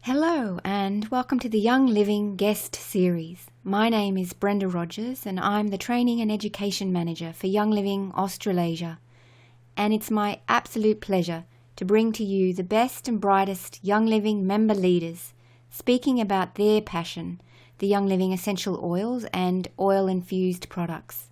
Hello and welcome to the Young Living Guest Series. My name is Brenda Rogers and I'm the Training and Education Manager for Young Living Australasia. And it's my absolute pleasure to bring to you the best and brightest Young Living member leaders speaking about their passion, the Young Living essential oils and oil-infused products.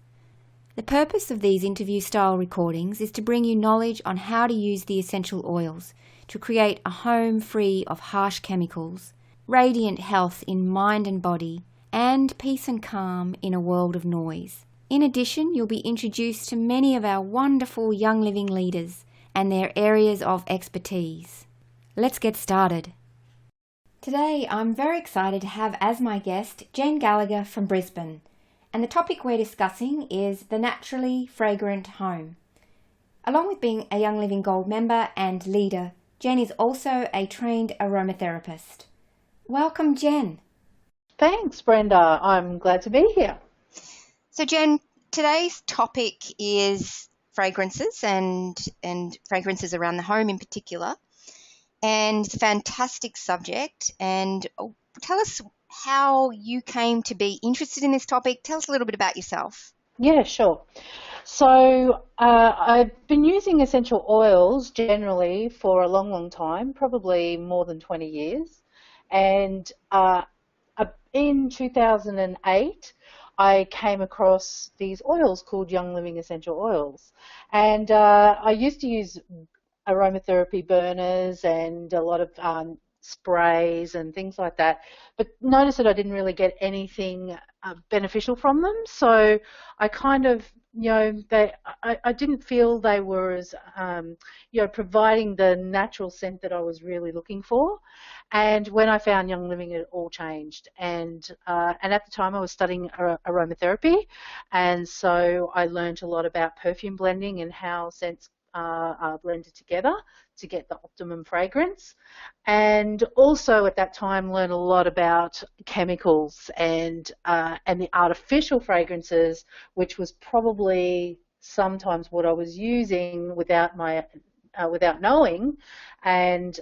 The purpose of these interview-style recordings is to bring you knowledge on how to use the essential oils to create a home free of harsh chemicals, radiant health in mind and body, and peace and calm in a world of noise. In addition, you'll be introduced to many of our wonderful Young Living leaders and their areas of expertise. Let's get started. Today, I'm very excited to have as my guest Jen Gallagher from Brisbane, and the topic we're discussing is the naturally fragrant home. Along with being a Young Living Gold member and leader, Jen is also a trained aromatherapist. Welcome, Jen. Thanks, Brenda. I'm glad to be here. So, Jen, today's topic is fragrances and fragrances around the home in particular. And it's a fantastic subject. And tell us how you came to be interested in this topic. Tell us a little bit about yourself. Yeah, sure. So I've been using essential oils generally for a long, long time, probably more than 20 years. And in 2008, I came across these oils called Young Living Essential Oils. And I used to use aromatherapy burners and a lot of sprays and things like that, but noticed that I didn't really get anything beneficial from them. So I kind of, I didn't feel they were as, providing the natural scent that I was really looking for. And when I found Young Living, it all changed. And at the time I was studying aromatherapy, and so I learned a lot about perfume blending and how scents are blended together to get the optimum fragrance, and also at that time learned a lot about chemicals and the artificial fragrances, which was probably sometimes what I was using without knowing, and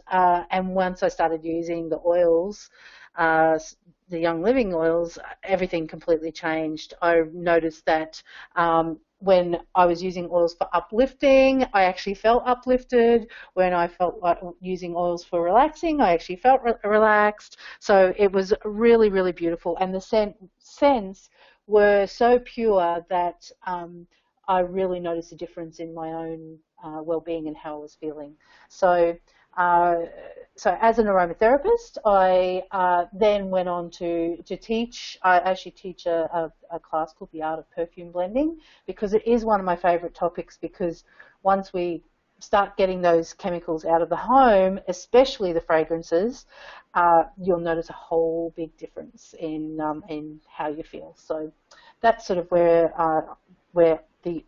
once I started using the oils, the Young Living oils, everything completely changed. I noticed that when I was using oils for uplifting, I actually felt uplifted. When I felt like using oils for relaxing, I actually felt relaxed. So it was really, really beautiful. And the scents were so pure that I really noticed a difference in my own well-being and how I was feeling. So as an aromatherapist, I then went on to teach. I actually teach a class called The Art of Perfume Blending, because it is one of my favorite topics, because once we start getting those chemicals out of the home, especially the fragrances, you'll notice a whole big difference in how you feel. So that's sort of where the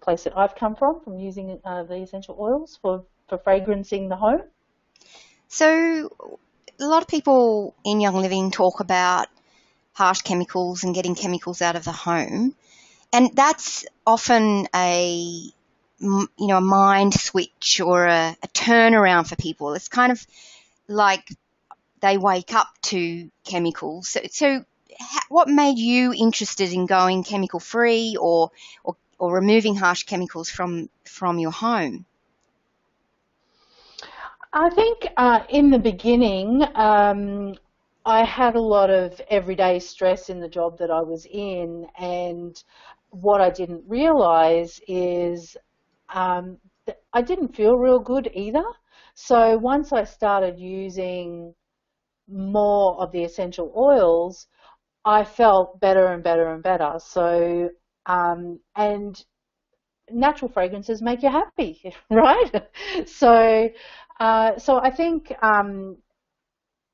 place that I've come from using the essential oils for fragrancing the home. So a lot of people in Young Living talk about harsh chemicals and getting chemicals out of the home, and that's often a mind switch or a turnaround for people. It's kind of like they wake up to chemicals. So what made you interested in going chemical free or removing harsh chemicals from your home? I think in the beginning, I had a lot of everyday stress in the job that I was in, and what I didn't realize is that I didn't feel real good either. So once I started using more of the essential oils, I felt better and better and better. So, and natural fragrances make you happy, right? So I think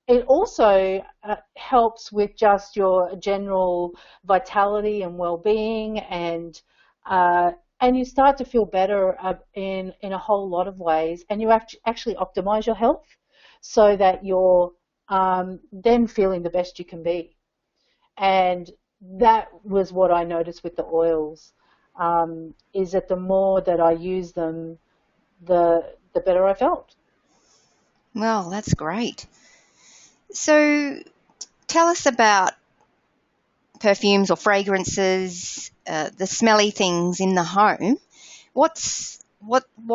it also helps with just your general vitality and well-being, and you start to feel better in a whole lot of ways, and you actually optimize your health so that you're then feeling the best you can be. And that was what I noticed with the oils, is that the more that I use them, the better I felt. Well, that's great. So tell us about perfumes or fragrances, the smelly things in the home. What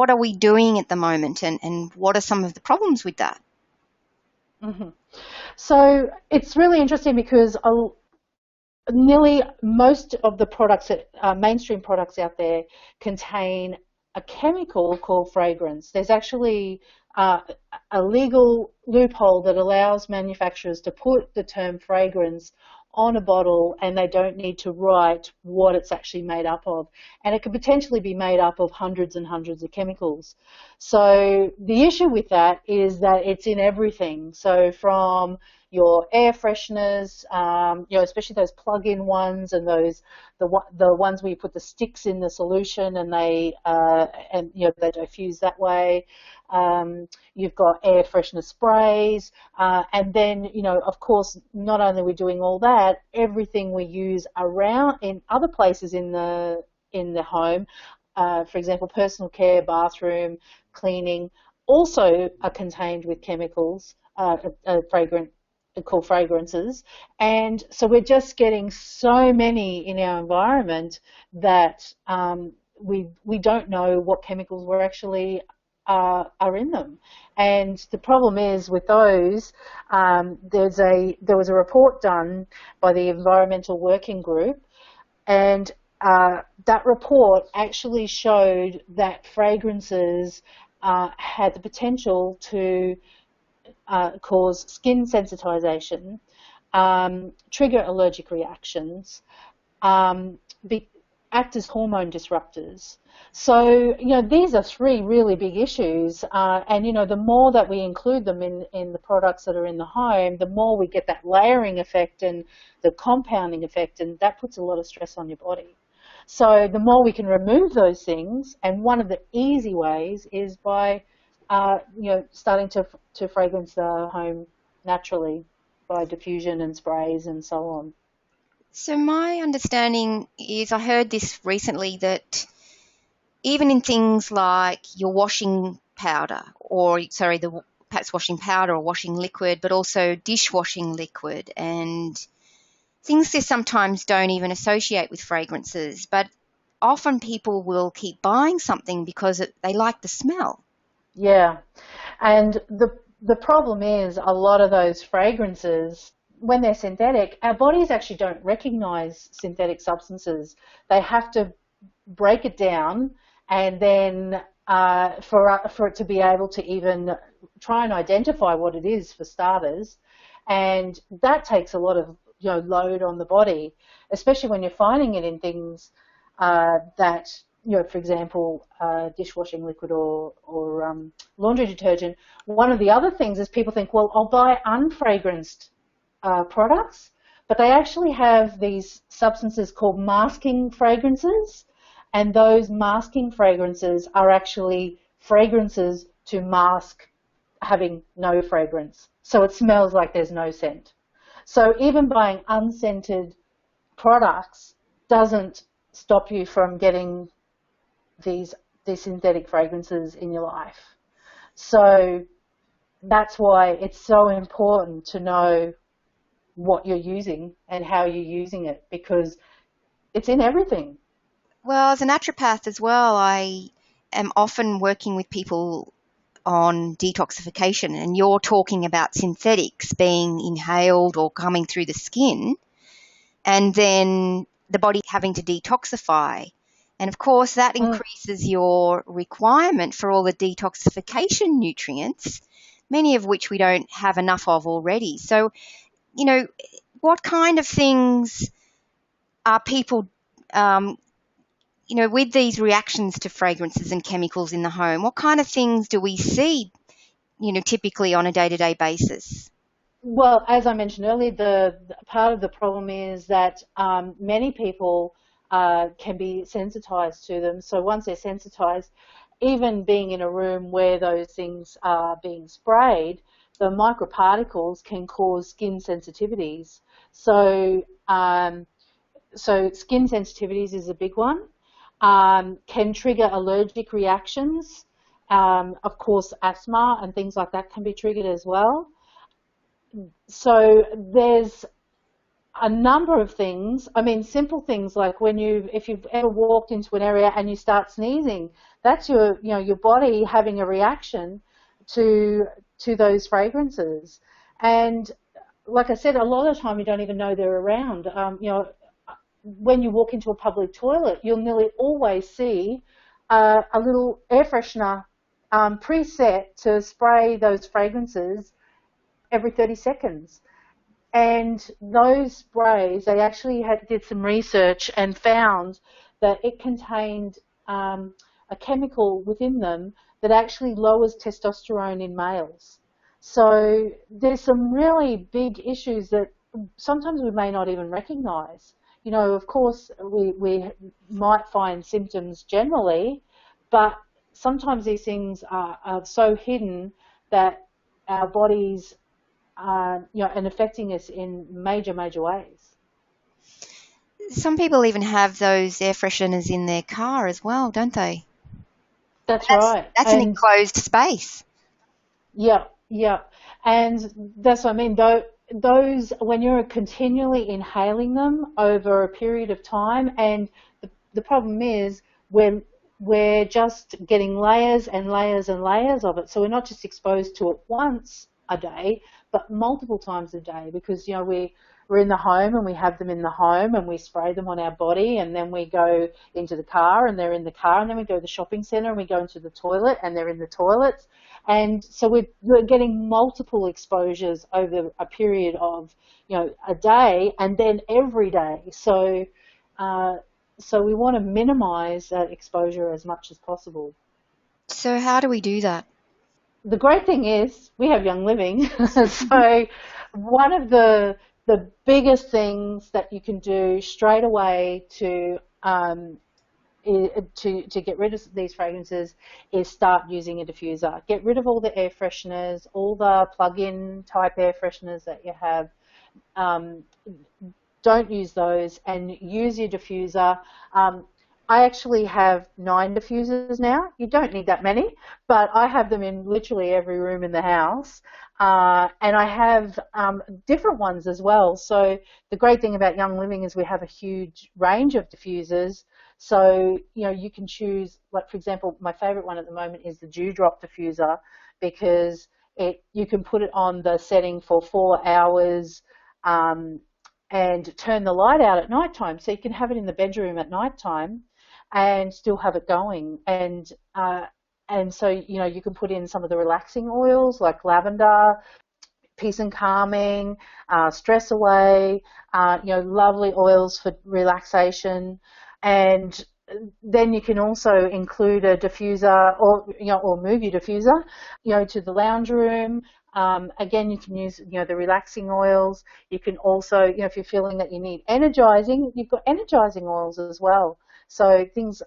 are we doing at the moment, and what are some of the problems with that? Hmm. So it's really interesting because nearly most of the products, mainstream products out there, contain a chemical called fragrance. There's actually uh, a legal loophole that allows manufacturers to put the term fragrance on a bottle, and they don't need to write what it's actually made up of. And it could potentially be made up of hundreds and hundreds of chemicals. So the issue with that is that it's in everything. So from your air fresheners, especially those plug-in ones, and the ones where you put the sticks in the solution and they diffuse that way. You've got air freshener sprays, and then of course, not only are we doing all that, everything we use around in other places in the home, for example, personal care, bathroom, cleaning, also are contained with chemicals, fragrant called fragrances, and so we're just getting so many in our environment that we don't know what chemicals we're actually are in them. And the problem is with those, there was a report done by the Environmental Working Group, and that report actually showed that fragrances had the potential to cause skin sensitization, trigger allergic reactions, um, act as hormone disruptors. So, these are three really big issues. And, the more that we include them in the products that are in the home, the more we get that layering effect and the compounding effect, and that puts a lot of stress on your body. So the more we can remove those things, and one of the easy ways is by starting to fragrance the home naturally by diffusion and sprays and so on. So my understanding is, I heard this recently, that even in things like your washing powder, perhaps washing powder or washing liquid, but also dishwashing liquid and things they sometimes don't even associate with fragrances, but often people will keep buying something because they like the smell. Yeah, and the problem is a lot of those fragrances, when they're synthetic, our bodies actually don't recognize synthetic substances. They have to break it down, and then for it to be able to even try and identify what it is, for starters, and that takes a lot of load on the body, especially when you're finding it in things that for example, dishwashing liquid or laundry detergent. One of the other things is people think, well, I'll buy unfragranced products, but they actually have these substances called masking fragrances, and those masking fragrances are actually fragrances to mask having no fragrance. So it smells like there's no scent. So even buying unscented products doesn't stop you from getting these synthetic fragrances in your life. So that's why it's so important to know what you're using and how you're using it, because it's in everything. Well, as a naturopath as well, I am often working with people on detoxification, and you're talking about synthetics being inhaled or coming through the skin, and then the body having to detoxify. And of course, that increases your requirement for all the detoxification nutrients, many of which we don't have enough of already. So, what kind of things are people, with these reactions to fragrances and chemicals in the home, what kind of things do we see, typically on a day-to-day basis? Well, as I mentioned earlier, the part of the problem is that many people can be sensitized to them. So once they're sensitized, even being in a room where those things are being sprayed, the microparticles can cause skin sensitivities. So skin sensitivities is a big one. Can trigger allergic reactions. Of course, asthma and things like that can be triggered as well. so there's a number of things. I mean, simple things like if you've ever walked into an area and you start sneezing, that's your body having a reaction to those fragrances. And like I said, a lot of the time you don't even know they're around. When you walk into a public toilet, you'll nearly always see a little air freshener preset to spray those fragrances every 30 seconds. And those sprays, they actually did some research and found that it contained a chemical within them that actually lowers testosterone in males. So there's some really big issues that sometimes we may not even recognize. Of course, we might find symptoms generally, but sometimes these things are so hidden that our bodies and affecting us in major, major ways. Some people even have those air fresheners in their car as well, don't they? That's right. That's an enclosed space. Yeah, yeah. And that's what I mean. Those, when you're continually inhaling them over a period of time, and the problem is we're just getting layers and layers and layers of it. So we're not just exposed to it once a day, but multiple times a day, because we're in the home and we have them in the home and we spray them on our body, and then we go into the car and they're in the car, and then we go to the shopping centre and we go into the toilet and they're in the toilets. And so we're getting multiple exposures over a period of a day and then every day. So we want to minimise that exposure as much as possible. So how do we do that? The great thing is we have Young Living. So one of the biggest things that you can do straight away to get rid of these fragrances is start using a diffuser. Get rid of all the air fresheners, all the plug-in type air fresheners that you have. Don't use those and use your diffuser. I actually have 9 diffusers now. You don't need that many, but I have them in literally every room in the house. And I have different ones as well. So the great thing about Young Living is we have a huge range of diffusers. So, you can choose, like, for example, my favorite one at the moment is the Dewdrop diffuser, because you can put it on the setting for 4 hours and turn the light out at nighttime. So you can have it in the bedroom at nighttime and still have it going. And so, you can put in some of the relaxing oils like lavender, peace and calming, stress away, lovely oils for relaxation. And then you can also include a diffuser or move your diffuser, to the lounge room. Again, you can use, the relaxing oils. You can also, if you're feeling that you need energizing, you've got energizing oils as well. So things,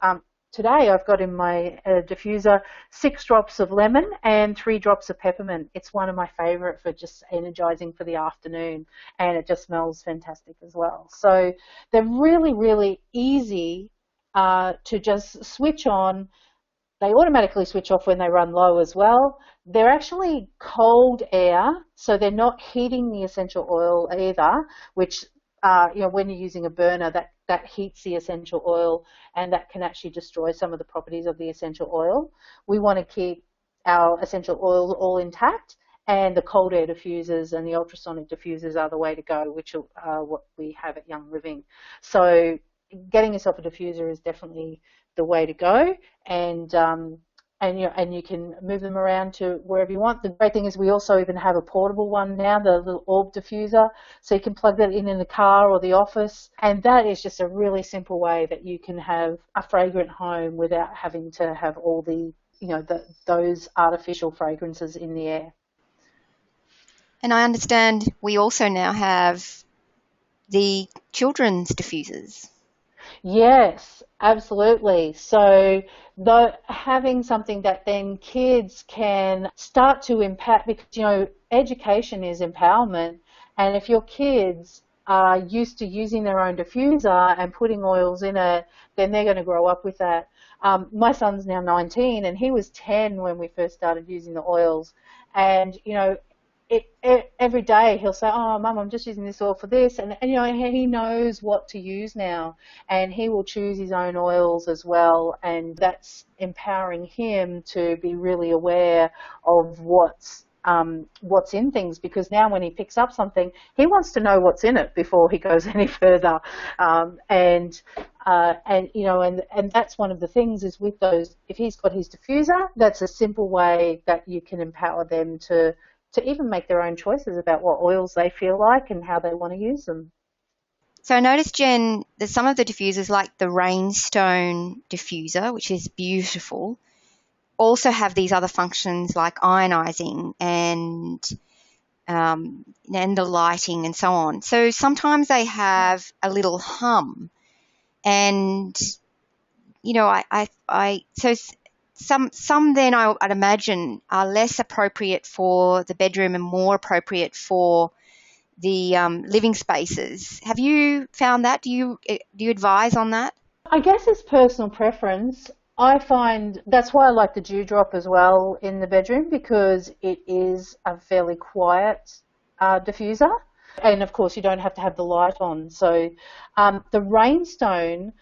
today I've got in my diffuser 6 drops of lemon and 3 drops of peppermint. It's one of my favorite for just energizing for the afternoon, and it just smells fantastic as well. So they're really, really easy to just switch on. They automatically switch off when they run low as well. They're actually cold air, so they're not heating the essential oil either, which, when you're using a burner, that heats the essential oil, and that can actually destroy some of the properties of the essential oil. We want to keep our essential oils all intact, and the cold air diffusers and the ultrasonic diffusers are the way to go, which are what we have at Young Living. So getting yourself a diffuser is definitely the way to go, and you can move them around to wherever you want. The great thing is we also even have a portable one now, the little orb diffuser, so you can plug that in the car or the office, and that is just a really simple way that you can have a fragrant home without having to have all those artificial fragrances in the air. And I understand we also now have the children's diffusers. Yes, absolutely. So having something that then kids can start to impact, because, education is empowerment. And if your kids are used to using their own diffuser and putting oils in it, then they're going to grow up with that. My son's now 19 and he was 10 when we first started using the oils. And, every day he'll say, "Oh, Mum, I'm just using this oil for this," and he knows what to use now, and he will choose his own oils as well, and that's empowering him to be really aware of what's in things, because now when he picks up something, he wants to know what's in it before he goes any further, and that's one of the things is with those. If he's got his diffuser, that's a simple way that you can empower them to even make their own choices about what oils they feel like and how they want to use them. So I noticed, Jen, that some of the diffusers, like the Rainstone diffuser, which is beautiful, also have these other functions like ionizing and the lighting and so on. So sometimes they have a little hum, and some then I'd imagine are less appropriate for the bedroom and more appropriate for the living spaces. Have you found that? Do you advise on that? I guess it's personal preference. I find that's why I like the dewdrop as well in the bedroom, because it is a fairly quiet diffuser, and of course you don't have to have the light on. So the Rainstone,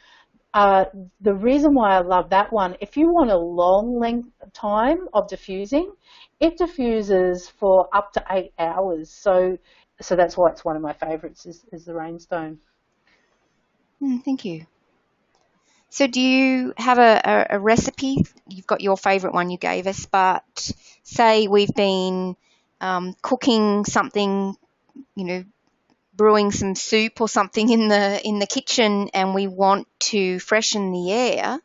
the reason why I love that one, if you want a long length of time of diffusing, it diffuses for up to 8 hours. So that's why it's one of my favourites is the Rainstone. Thank you. So do you have a recipe? You've got your favourite one you gave us, but say we've been cooking something, brewing some soup or something in the kitchen, and we want to freshen the air.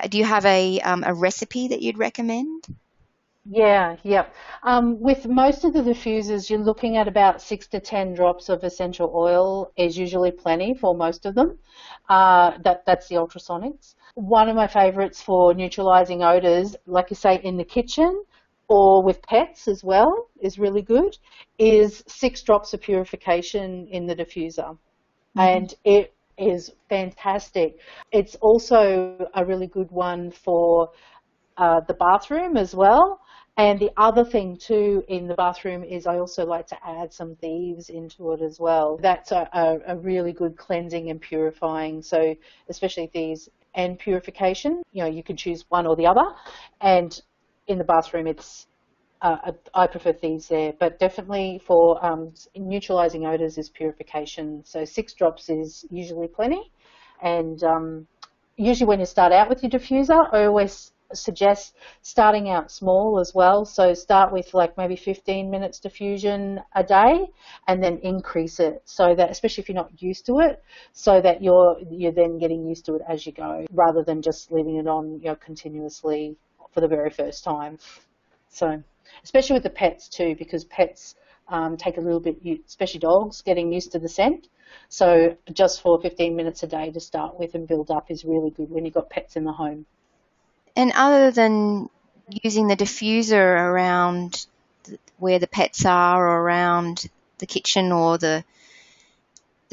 Do you have a recipe that you'd recommend? Yeah. With most of the diffusers, you're looking at about 6 to 10 drops of essential oil is usually plenty for most of them. That's the ultrasonics. One of my favourites for neutralising odours, like you say, in the kitchen or with pets as well, is really good, is 6 drops of purification in the diffuser. Mm-hmm. And it is fantastic. It's also a really good one for the bathroom as well. And the other thing too in the bathroom is I also like to add some thieves into it as well. That's a really good cleansing and purifying. So especially thieves and purification, you can choose one or the other. And in the bathroom, I prefer thieves there. But definitely for neutralising odours is purification. So 6 drops is usually plenty. And usually when you start out with your diffuser, I always suggest starting out small as well. So start with like maybe 15 minutes diffusion a day and then increase it, so that, especially if you're not used to it, so that you're then getting used to it as you go, rather than just leaving it on continuously for the very first time. So especially with the pets too, because pets take a little bit, especially dogs, getting used to the scent. So just for 15 minutes a day to start with and build up is really good when you've got pets in the home. And other than using the diffuser around where the pets are or around the kitchen or the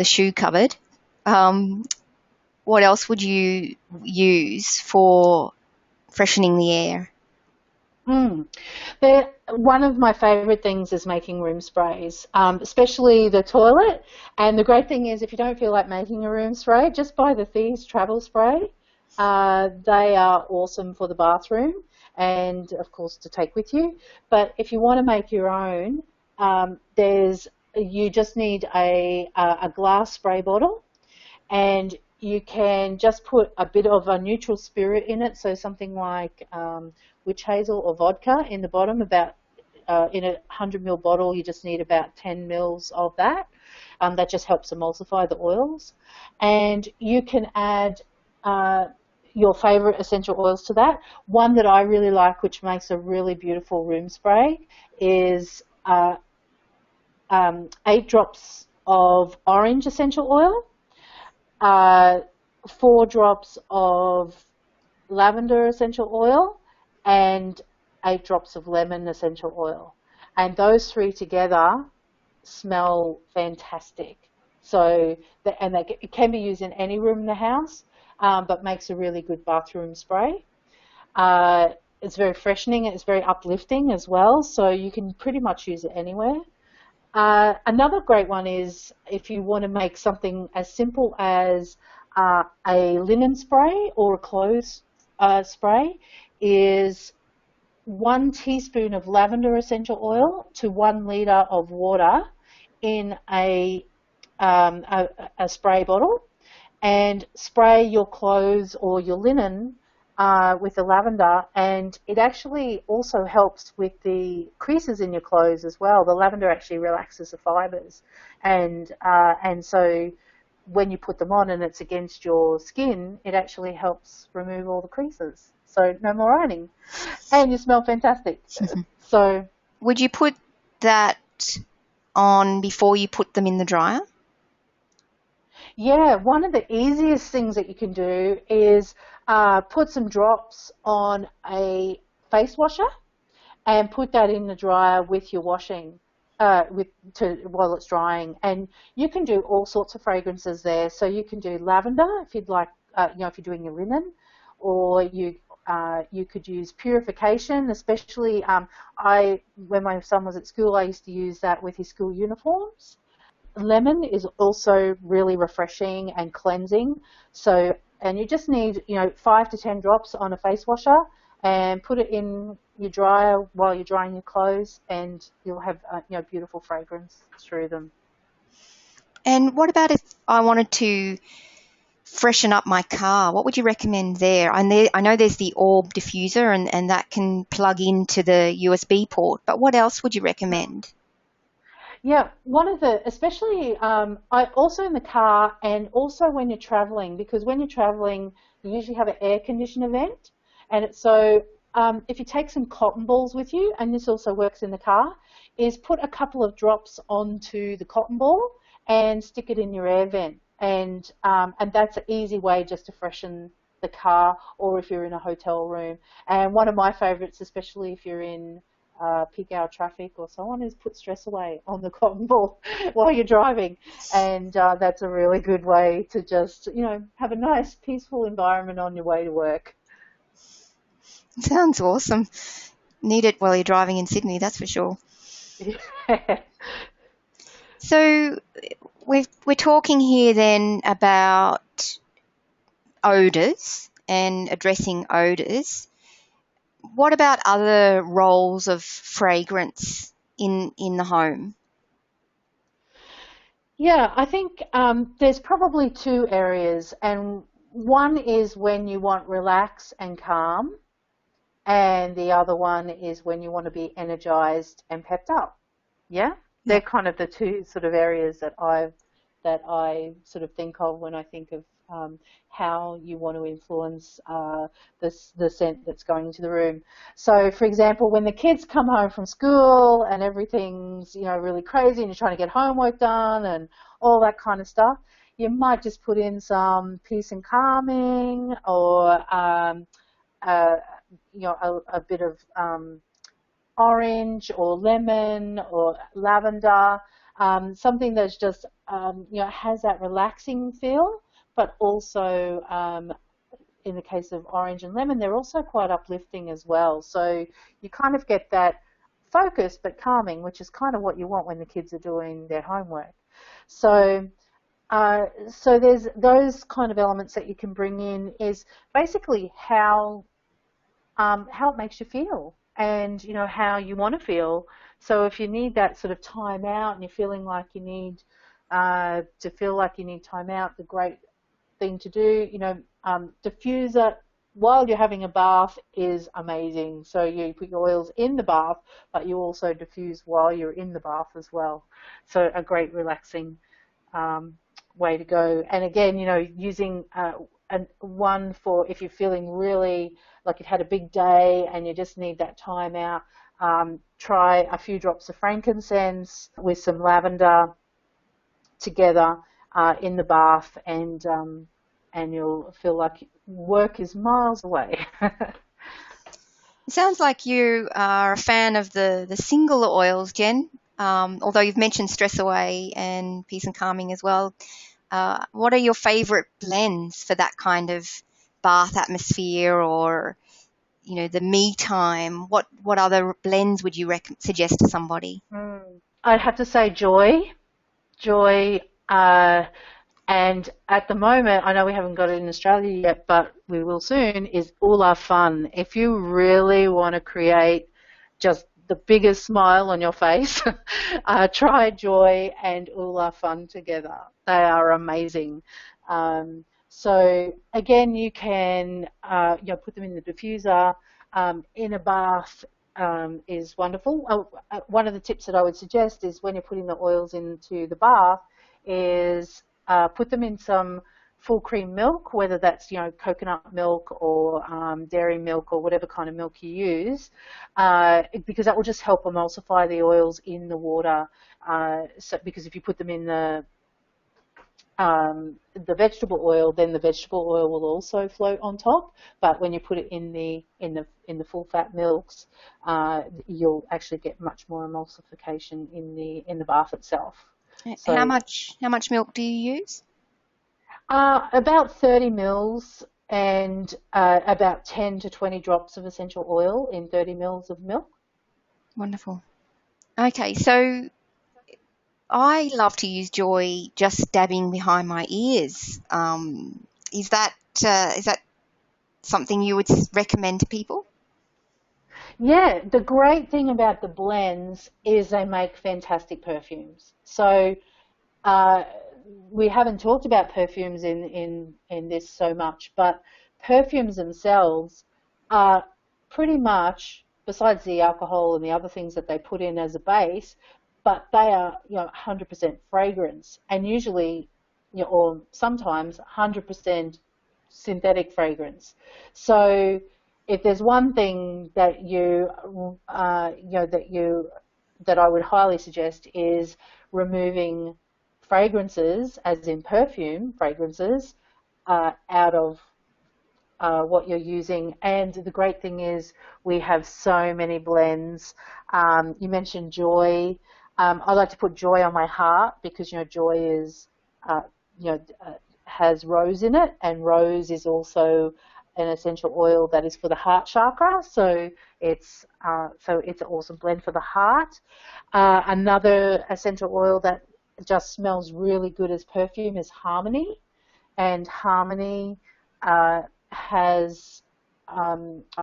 shoe cupboard, what else would you use for freshening the air? One of my favourite things is making room sprays, especially the toilet. And the great thing is, if you don't feel like making a room spray, just buy the Thieves Travel Spray. They are awesome for the bathroom and, of course, to take with you. But if you want to make your own, you just need a glass spray bottle, and you can just put a bit of a neutral spirit in it, so something like witch hazel or vodka in the bottom. About in a 100 ml bottle, you just need about 10 mils of that. That just helps emulsify the oils, and you can add your favourite essential oils to that. One that I really like, which makes a really beautiful room spray, is 8 drops of orange essential oil, 4 drops of lavender essential oil, and 8 drops of lemon essential oil. And those 3 together smell fantastic. So, it can be used in any room in the house, but makes a really good bathroom spray. It's very freshening. It's very uplifting as well. So you can pretty much use it anywhere. Another great one is if you want to make something as simple as a linen spray or a clothes spray, is 1 teaspoon of lavender essential oil to 1 litre of water in a spray bottle, and spray your clothes or your linen with the lavender, and it actually also helps with the creases in your clothes as well. The lavender actually relaxes the fibres, and so when you put them on and it's against your skin, it actually helps remove all the creases. So no more ironing, and you smell fantastic. So would you put that on before you put them in the dryer? yeah, one of the easiest things that you can do is put some drops on a face washer and put that in the dryer with your washing, while it's drying. And you can do all sorts of fragrances there. So you can do lavender if you'd like, if you're doing your linen, or you could use purification, especially when my son was at school, I used to use that with his school uniforms. Lemon is also really refreshing and cleansing. So, and you just need, 5 to 10 drops on a face washer and put it in your dryer while you're drying your clothes, and you'll have, beautiful fragrance through them. And what about if I wanted to freshen up my car? What would you recommend there? I know there's the orb diffuser, and that can plug into the USB port, but what else would you recommend? Yeah, especially I also in the car, and also when you're traveling, because when you're traveling, you usually have an air conditioning vent, and if you take some cotton balls with you, and this also works in the car, is put a couple of drops onto the cotton ball and stick it in your air vent, and that's an easy way just to freshen the car, or if you're in a hotel room. And one of my favourites, especially if you're in peak hour traffic or so on, is put stress away on the cotton ball while you're driving, and that's a really good way to just have a nice peaceful environment on your way to work. Sounds awesome. Need it while you're driving in Sydney, that's for sure. Yeah. So we're talking here then about odours and addressing odours. What about other roles of fragrance in the home? Yeah, I think there's probably two areas, and one is when you want relax and calm, and the other one is when you want to be energized and pepped up. Yeah, they're kind of the two sort of areas that I sort of think of when I think of how you want to influence the scent that's going into the room. So, for example, when the kids come home from school and everything's really crazy, and you're trying to get homework done and all that kind of stuff, you might just put in some peace and calming, or a bit of orange or lemon or lavender, something that's just has that relaxing feel, but also in the case of orange and lemon, they're also quite uplifting as well. So you kind of get that focus but calming, which is kind of what you want when the kids are doing their homework. So there's those kind of elements that you can bring in, is basically how it makes you feel, and how you want to feel. So if you need that sort of time out, and you're feeling like you need time out, the great thing to do, diffuser while you're having a bath is amazing. So you put your oils in the bath, but you also diffuse while you're in the bath as well. So a great relaxing way to go. And again, using one for if you're feeling really like you've had a big day and you just need that time out, try a few drops of frankincense with some lavender together in the bath, and you'll feel like work is miles away. It sounds like you are a fan of the single oils, Jen, although you've mentioned Stress Away and Peace and Calming as well. What are your favourite blends for that kind of bath atmosphere, or the me time, what other blends would you suggest to somebody? I'd have to say Joy. Joy, and at the moment, I know we haven't got it in Australia yet, but we will soon, is Ula Fun. If you really want to create just the biggest smile on your face, try Joy and Ula Fun together. They are amazing. So again, you can put them in the diffuser, in a bath. Is wonderful. One of the tips that I would suggest is when you're putting the oils into the bath is put them in some full cream milk, whether that's coconut milk or dairy milk or whatever kind of milk you use, because that will just help emulsify the oils in the water. Because if you put them in the vegetable oil, then the vegetable oil will also float on top. But when you put it in the full fat milks, you'll actually get much more emulsification in the bath itself. So, how much milk do you use? About 30 mils and about 10 to 20 drops of essential oil in 30 mils of milk. Wonderful. Okay, so I love to use Joy just dabbing behind my ears. Is that something you would recommend to people? Yeah, the great thing about the blends is they make fantastic perfumes. So we haven't talked about perfumes in this so much, but perfumes themselves are pretty much, besides the alcohol and the other things that they put in as a base, but they are 100% fragrance, and usually or sometimes 100% synthetic fragrance. So if there's one thing that that I would highly suggest is removing fragrances, as in perfume fragrances, out of what you're using. And the great thing is we have so many blends. You mentioned Joy. I like to put Joy on my heart because Joy is has rose in it, and rose is also an essential oil that is for the heart chakra. So it's an awesome blend for the heart. Another essential oil that just smells really good as perfume is Harmony, and Harmony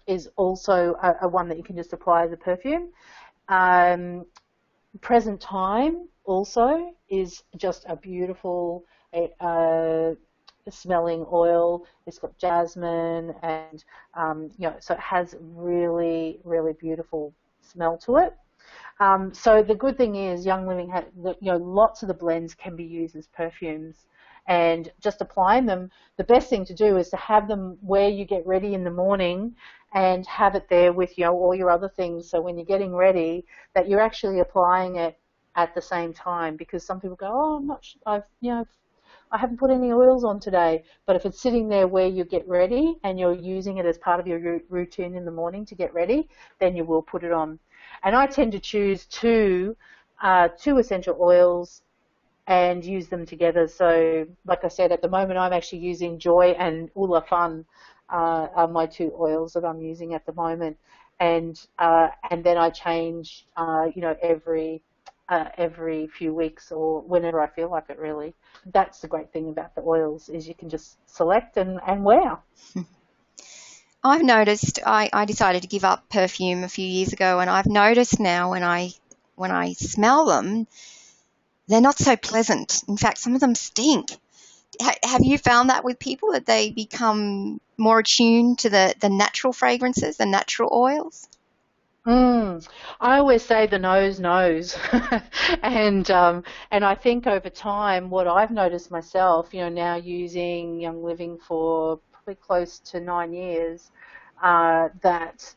is also a one that you can just apply as a perfume. Present Time also is just a beautiful smelling oil. It's got jasmine and so it has really, really beautiful smell to it. So the good thing is Young Living has, lots of the blends can be used as perfumes, and just applying them, the best thing to do is to have them where you get ready in the morning and have it there with all your other things, so when you're getting ready that you're actually applying it at the same time, because some people go, oh, I'm not sure, I haven't put any oils on today. But if it's sitting there where you get ready and you're using it as part of your routine in the morning to get ready, then you will put it on. And I tend to choose two essential oils and use them together. So like I said, at the moment I'm actually using Joy and Ula Fun are my two oils that I'm using at the moment. And then I change every few weeks or whenever I feel like it, really. That's the great thing about the oils, is you can just select and wear. I've noticed, I decided to give up perfume a few years ago, and I've noticed now when I smell them, they're not so pleasant. In fact, some of them stink. Have you found that with people, that they become more attuned to the natural fragrances, the natural oils? I always say the nose knows, and I think over time, what I've noticed myself, now using Young Living for probably close to 9 years, that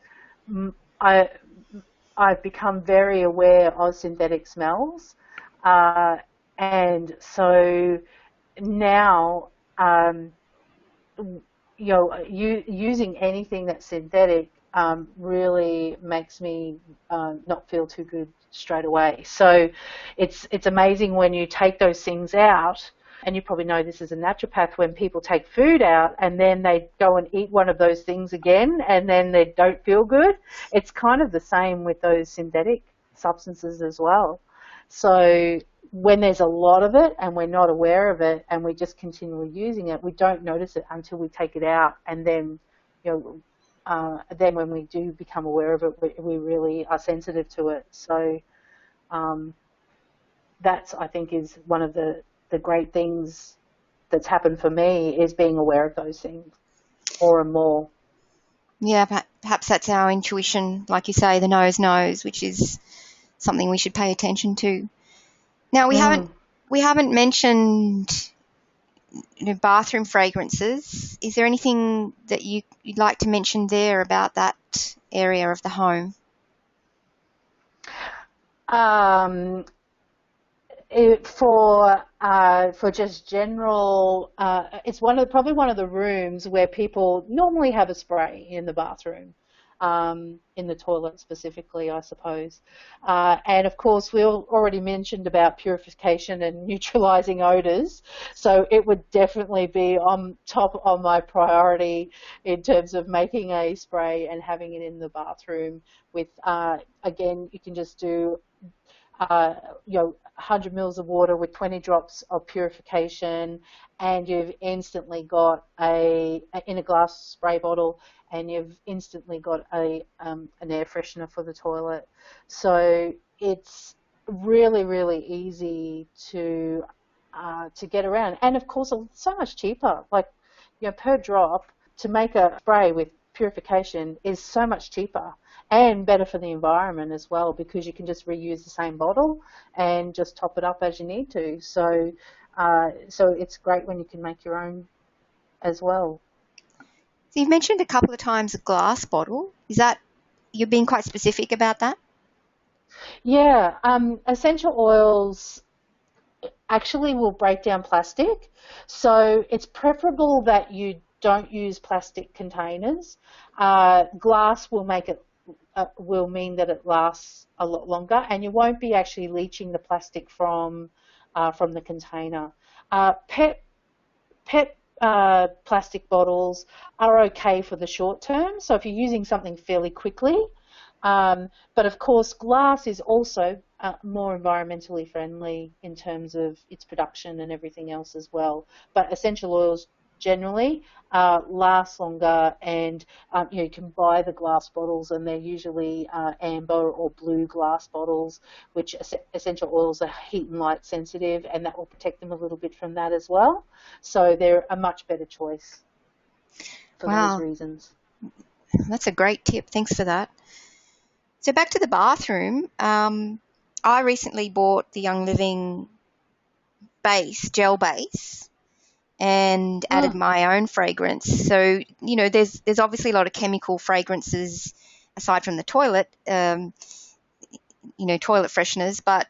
I've become very aware of synthetic smells, and so now using anything that's synthetic really makes me not feel too good straight away. So it's amazing when you take those things out, and you probably know this as a naturopath, when people take food out and then they go and eat one of those things again and then they don't feel good. It's kind of the same with those synthetic substances as well. So when there's a lot of it and we're not aware of it and we just continually using it, we don't notice it until we take it out, and then, then when we do become aware of it, we really are sensitive to it. So that's, I think, is one of the great things that's happened for me, is being aware of those things more and more. Yeah, perhaps that's our intuition, like you say, the nose knows, which is something we should pay attention to. Now, we haven't mentioned bathroom fragrances. Is there anything that you'd like to mention there about that area of the home? For just general, it's probably one of the rooms where people normally have a spray in the bathroom, in the toilet specifically, I suppose. And of course, we already mentioned about purification and neutralizing odors, so it would definitely be on top of my priority in terms of making a spray and having it in the bathroom. With again, you can just do 100 mils of water with 20 drops of purification, and you've instantly got in a glass spray bottle, and you've instantly got an air freshener for the toilet. So it's really, really easy to get around, and of course, so much cheaper. Like, per drop, to make a spray with purification is so much cheaper and better for the environment as well, because you can just reuse the same bottle and just top it up as you need to. So it's great when you can make your own as well. So you've mentioned a couple of times a glass bottle. Is that, you're being quite specific about that? Yeah, essential oils actually will break down plastic, so it's preferable that you don't use plastic containers. Glass will mean that it lasts a lot longer, and you won't be actually leaching the plastic from the container. PET plastic bottles are okay for the short term, so if you're using something fairly quickly. But of course, glass is also more environmentally friendly in terms of its production and everything else as well. But essential oils generally last longer, and you can buy the glass bottles, and they're usually amber or blue glass bottles, which essential oils are heat and light sensitive, and that will protect them a little bit from that as well. So they're a much better choice for those reasons. That's a great tip. Thanks for that. So back to the bathroom. I recently bought the Young Living gel base, and added my own fragrance. So, there's obviously a lot of chemical fragrances aside from the toilet, toilet fresheners, but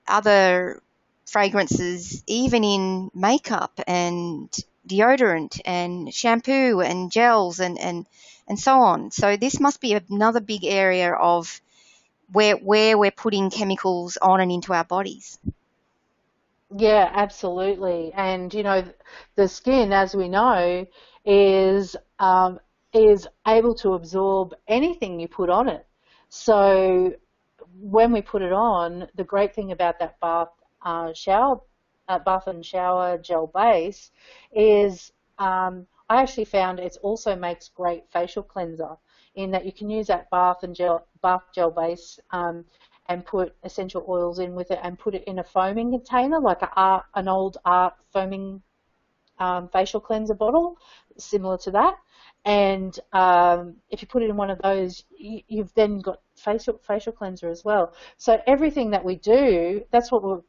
other fragrances, even in makeup and deodorant and shampoo and gels and so on. So this must be another big area of where we're putting chemicals on and into our bodies. Yeah, absolutely. And the skin, as we know, is able to absorb anything you put on it. So when we put it on, the great thing about that bath and shower gel base is I actually found it also makes great facial cleanser, in that you can use that bath gel base and put essential oils in with it, and put it in a foaming container, like an old art foaming facial cleanser bottle, similar to that. And if you put it in one of those, you've then got facial cleanser as well. So everything that we do, that's what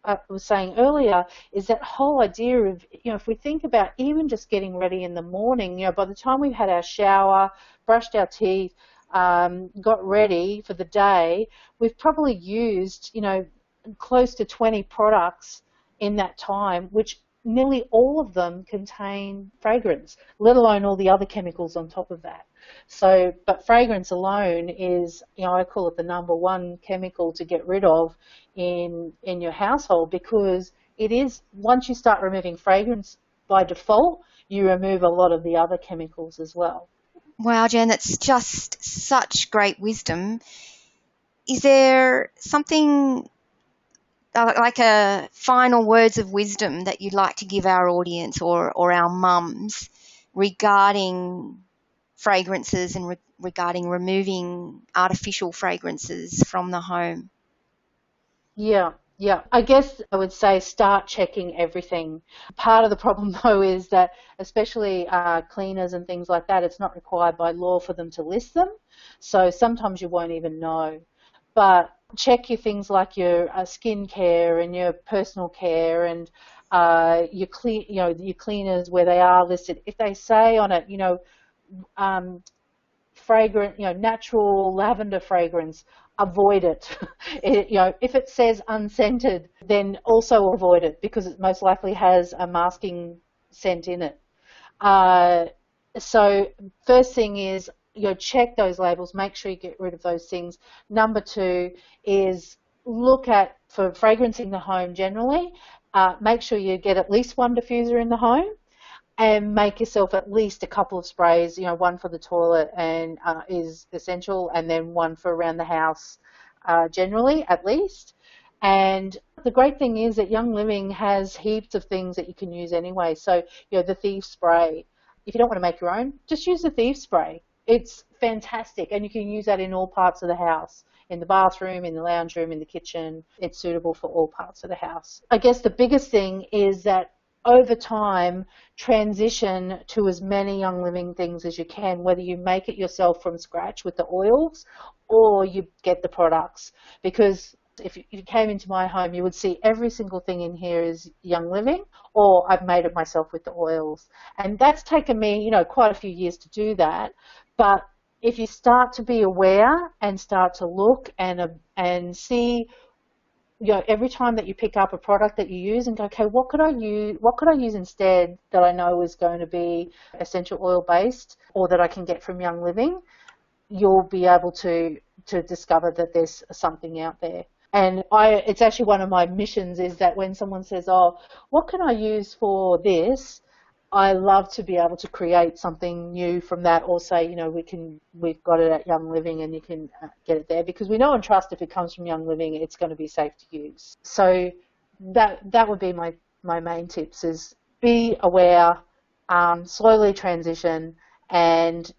I was saying earlier, is that whole idea of, if we think about even just getting ready in the morning, by the time we've had our shower, brushed our teeth, got ready for the day, we've probably used, close to 20 products in that time, which nearly all of them contain fragrance, let alone all the other chemicals on top of that. So, but fragrance alone is, I call it the number one chemical to get rid of in your household, because it is, once you start removing fragrance by default, you remove a lot of the other chemicals as well. Wow, Jen, that's just such great wisdom. Is there something like a final words of wisdom that you'd like to give our audience or our mums regarding fragrances and regarding removing artificial fragrances from the home? Yeah. I guess I would say start checking everything. Part of the problem, though, is that especially cleaners and things like that, it's not required by law for them to list them. So sometimes you won't even know. But check your things like your skin care and your personal care and your cleaners where they are listed. If they say on it, fragrant, natural lavender fragrance, avoid it. If it says unscented, then also avoid it because it most likely has a masking scent in it. So first thing is, check those labels, make sure you get rid of those things. Number two is look at, for fragrancing the home generally, make sure you get at least one diffuser in the home. And make yourself at least a couple of sprays, one for the toilet and is essential, and then one for around the house generally, at least. And the great thing is that Young Living has heaps of things that you can use anyway. So, the Thief Spray, if you don't want to make your own, just use the Thief Spray. It's fantastic, and you can use that in all parts of the house. In the bathroom, in the lounge room, in the kitchen. It's suitable for all parts of the house. I guess the biggest thing is that over time, transition to as many Young Living things as you can, whether you make it yourself from scratch with the oils or you get the products. Because if you came into my home, you would see every single thing in here is Young Living, or I've made it myself with the oils. And that's taken me, quite a few years to do that. But if you start to be aware and start to look and see, every time that you pick up a product that you use and go, okay, what could I use instead that I know is going to be essential oil based or that I can get from Young Living, you'll be able to discover that there's something out there. And it's actually one of my missions is that when someone says, oh, what can I use for this? I love to be able to create something new from that, or say, we've got it at Young Living and you can get it there, because we know and trust if it comes from Young Living, it's going to be safe to use. So that would be my main tips: is be aware, slowly transition, and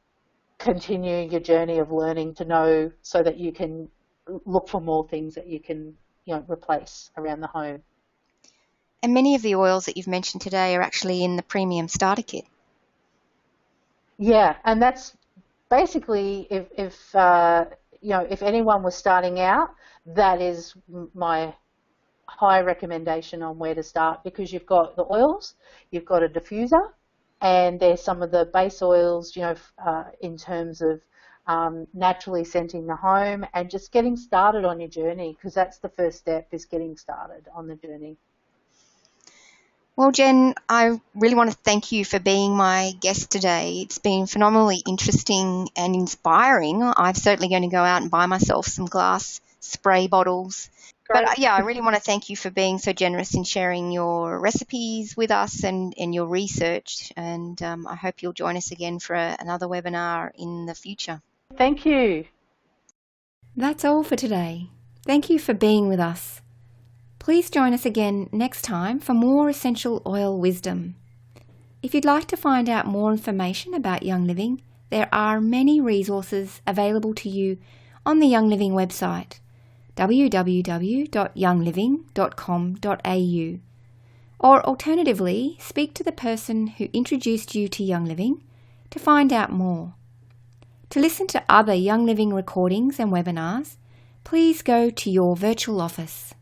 continue your journey of learning to know so that you can look for more things that you can, replace around the home. And many of the oils that you've mentioned today are actually in the premium starter kit. Yeah, and that's basically if anyone was starting out, that is my high recommendation on where to start, because you've got the oils, you've got a diffuser, and there's some of the base oils, in terms of naturally scenting the home and just getting started on your journey, because that's the first step, is getting started on the journey. Well, Jen, I really want to thank you for being my guest today. It's been phenomenally interesting and inspiring. I'm certainly going to go out and buy myself some glass spray bottles. Great. But I really want to thank you for being so generous in sharing your recipes with us and your research. And I hope you'll join us again for another webinar in the future. Thank you. That's all for today. Thank you for being with us. Please join us again next time for more essential oil wisdom. If you'd like to find out more information about Young Living, there are many resources available to you on the Young Living website, www.youngliving.com.au, or alternatively, speak to the person who introduced you to Young Living to find out more. To listen to other Young Living recordings and webinars, please go to your virtual office.